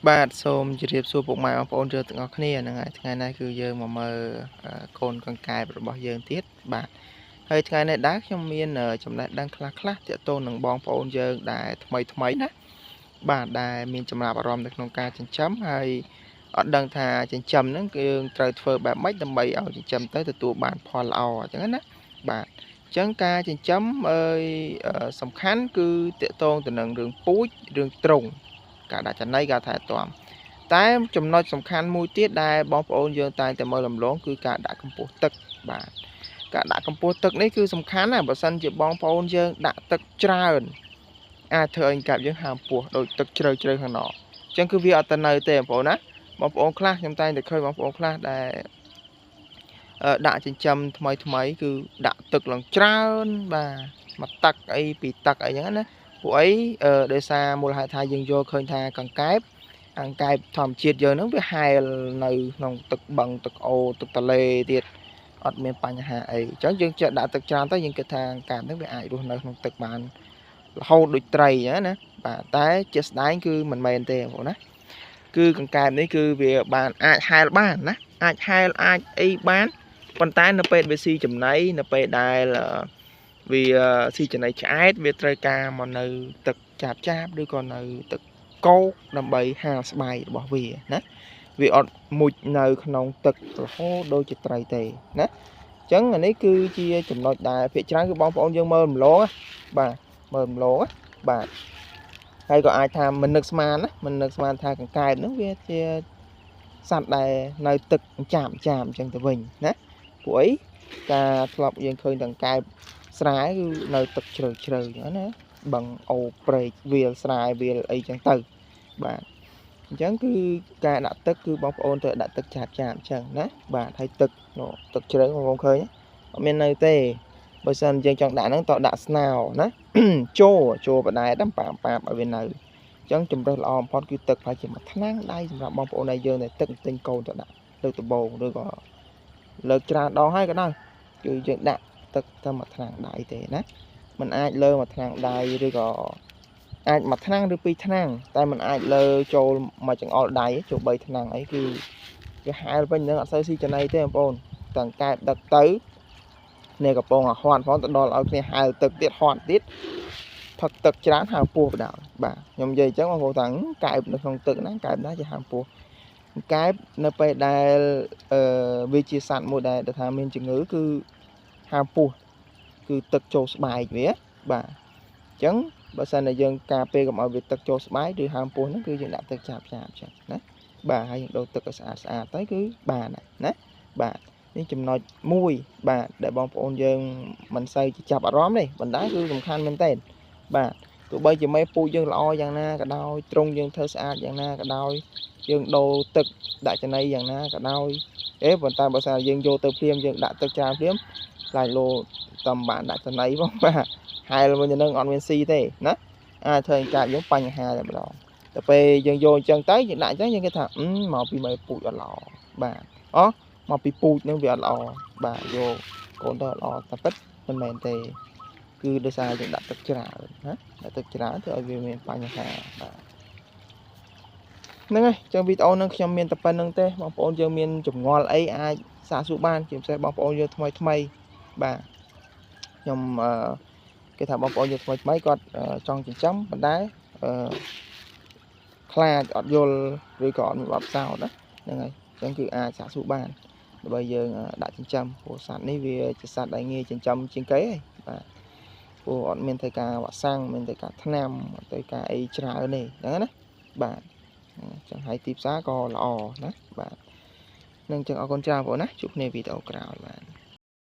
បាទសូមជម្រាបសួរពុកម៉ែបងប្អូនយើងទាំងអស់គ្នាហ្នឹងហើយថ្ងៃនេះគឺយើងមកមើលកូនកង្កែបរបស់យើងទៀតបាទហើយថ្ងៃនេះដែរខ្ញុំមានចំណេះដឹងខ្លះទាក់ទងនឹងបងប្អូនយើងដែលថ្មីណាបាទដែលមានចំណាប់អារម្មណ៍នៅក្នុងការចិញ្ចឹមហើយអត់ដឹងថាចិញ្ចឹមហ្នឹងគឺយើងត្រូវធ្វើបែបម៉េចដើម្បីឲ្យចិញ្ចឹមទៅទទួលបានផលល្អអញ្ចឹងណាបាទអញ្ចឹងការចិញ្ចឹមសំខាន់គឺតាក់ទងទៅនឹងរឿងពូជរឿងទ្រុងការដាក់ចំណីការថែទាំតែចំណុចសំខាន់មួយទៀតដែលបងប្អូនយើងតែងតែមើលរំលងគឺការដាក់កម្ពស់ទឹកបាទការដាក់កម្ពស់ទឹកនេះគឺសំខាន់ណាស់បើសិនជាបងប្អូនយើងដាក់ទឹកច្រើនអាចធ្វើឲ្យកង្កែបយើងហើមពោះដោយទឹកជ្រៅខាងណោះអញ្ចឹងគឺវាអត់ទៅនៅទេបងប្អូនណាបងប្អូនខ្លះខ្ញុំតែងតែឃើញបងប្អូនខ្លះដែលដាក់ចិញ្ចឹមថ្មីគឺដាក់ទឹកឡើងច្រើនបាទមកទឹកអីពីទឹកអីចឹងណាពួកអីដោយសារមូលហេតុថាយើងយកឃើញថាកង្កែបធម្មជាតិយើងហ្នឹងវាហែលនៅក្នុងទឹកបឹងទឹកអូរទឹកទន្លេទៀតអត់មានបញ្ហាអីអញ្ចឹងយើងចេះដាក់ទឹកច្រើនទៅយើងគិតថាកង្កែបហ្នឹងវាអាចរស់នៅក្នុងទឹកបានរហូតដូចត្រីអញ្ចឹងណាបាទតែជាក់ស្ដែងគឺមិនមែនទេបងប្អូនណាគឺកង្កែបនេះគឺវាបានអាចហែលបានណាអាចហែលអាចអីបានប៉ុន្តែនៅពេលវាស៊ីចំណីនៅពេលដែលវាស៊ីចំណីឆ្អែតវាត្រូវការមកនៅទឹកចាបឬក៏នៅទឹកកោកដើម្បីហាលស្បែករបស់វាណាវាអត់មុជនៅក្នុងទឹករហូតដូចជាត្រីទេណាអញ្ចឹងអានេះគឺជាចំណុចដែលភាគច្រើនគឺបងប្អូនយើងមើលរំលងបាទមើលរំលងបាទហើយក៏អាចថាមិននឹកស្មានណាមិននឹកស្មានថាកង្កែបហ្នឹងវាជាសត្វដែលនៅទឹកចាបអញ្ចឹងទៅវិញណាពួកអីការធ្លាប់យើងឃើញកង្កែបស្រែគឺនៅទឹកជ្រៅអញ្ចឹងណាបឹងអូព្រែកវាលស្រែវាលអីចឹងទៅបាទអញ្ចឹងគឺការដាក់ទឹកគឺបងប្អូនត្រូវដាក់ទឹកចាបអញ្ចឹងណាបាទហើយទឹកជ្រៅបងប្អូនឃើញអត់មាននៅទេបើសិនយើងចង់ដាក់ហ្នឹងតដាក់ស្នោណាចូលបដែតប៉ាបឲ្យវានៅអញ្ចឹងជំរើសល្អបំផុតគឺទឹកប្រហែលជាមួយថ្នាំងដៃសម្រាប់បងប្អូនដែលយើងតែទឹកទិញកូនទៅដាក់លើកដំបូងឬក៏លើកច្រើនដងហើយក៏ដោយគឺយើងដាក់ទឹកតែមួយថ្នាំងដៃទេណាมันអាចលើមួយថ្នាំងដៃឬក៏អាចមួយថ្នាំងឬពីរថ្នាំងតែมันអាចលើចូលមួយចង្អុលដៃចូល3ថ្នាំងអីគឺវាហែលពេញហ្នឹងអត់សូវស៊ីចំណីទេបងប្អូនទាំងកែបដឹកទៅនេះកំពុងហត់ផងទៅដល់ឲ្យគ្នាហែលទឹកទៀតហត់ទៀតផឹកទឹកច្រើនហើមពោះបដ ாய் បាទខ្ញុំនិយាយអញ្ចឹងបងប្អូនថាកែបនៅក្នុងទឹកហ្នឹងកែបណាជាហើមពោះកែបនៅពេលដែលវាជាសត្វមួយដែលថាមានជំងឺគឺហើមពោះគឺទឹកចូលស្បែកវាបាទអញ្ចឹងបើសិនតែយើងការពារកុំឲ្យវាទឹកចូលស្បែកឬហើមពោះហ្នឹងគឺយើងដាក់ទឹកចាបអញ្ចឹងណាបាទហើយយើងដូរទឹកឲ្យស្អាតទៅគឺបានណាបាទនេះចំណុចមួយបាទដែលបងប្អូនយើងមិនសូវចាប់អារម្មណ៍ទេបណ្ដាគឺសំខាន់មែនទែនបាទទោះបីជាមេពូជយើងល្អយ៉ាងណាក៏ដោយទ្រុងយើងធ្វើស្អាតយ៉ាងណាក៏ដោយយើងដូរទឹកដាក់ចំណីយ៉ាងណាក៏ដោយប៉ុន្តែបើសិនយើងយកទៅភ្លាមយើងដាក់ទឹកច្រើនភ្លាមខ្លាចលោតំបានដាក់ចំណីផងបាទហែលវិញទៅនឹងអត់មានស៊ីទេណាអាចធ្វើឲ្យកាប់យើងបញ្ហាតែម្ដងតែពេលយើងយកអញ្ចឹងទៅយើងដាក់អញ្ចឹងយើងគិតថាមកពីមេពូជអត់ល្អបាទមកពីពូជនឹងវាអត់ល្អបាទយកកូនទៅអត់ល្អតែពិតមិនមែនទេគឺដោយសារយើងដាក់ទឹកច្រើនណាដាក់ទឹកច្រើនធ្វើឲ្យវាមានបញ្ហាបាទហ្នឹងហើយចឹងវីដេអូនឹងខ្ញុំមានតែប៉ុណ្្នឹងទេបងប្អូនយើងមានចម្ងល់អីអាចសាកសួរបានជាពិសេសបងប្អូនយើងថ្មីបាទខ្ញុំគេថាបងប្អូនយើងថ្មីគាត់ចង់ចិញ្ចឹមប៉ុន្តែខ្លាចអត់យល់ឬក៏អត់មានបទពិសោធន៍ណាហ្នឹងហើយចឹងគឺអាចសាកសួរបានដើម្បីយើងដាក់ចិញ្ចឹមព្រោះសត្វនេះវាជាសត្វដែលងាយចិញ្ចឹមជាងគេហីបាទព្រោះអត់មានត្រូវការវ៉ាក់សាំងមានត្រូវការថ្នាំអត់ត្រូវការអីច្រើនទេហ្នឹងណាបាទចឹងហើយទីផ្សារក៏ល្អណាបាទនឹងចឹងអរគុណច្រើនបងប្អូនណាជួបគ្នាវីដេអូក្រោយបាទ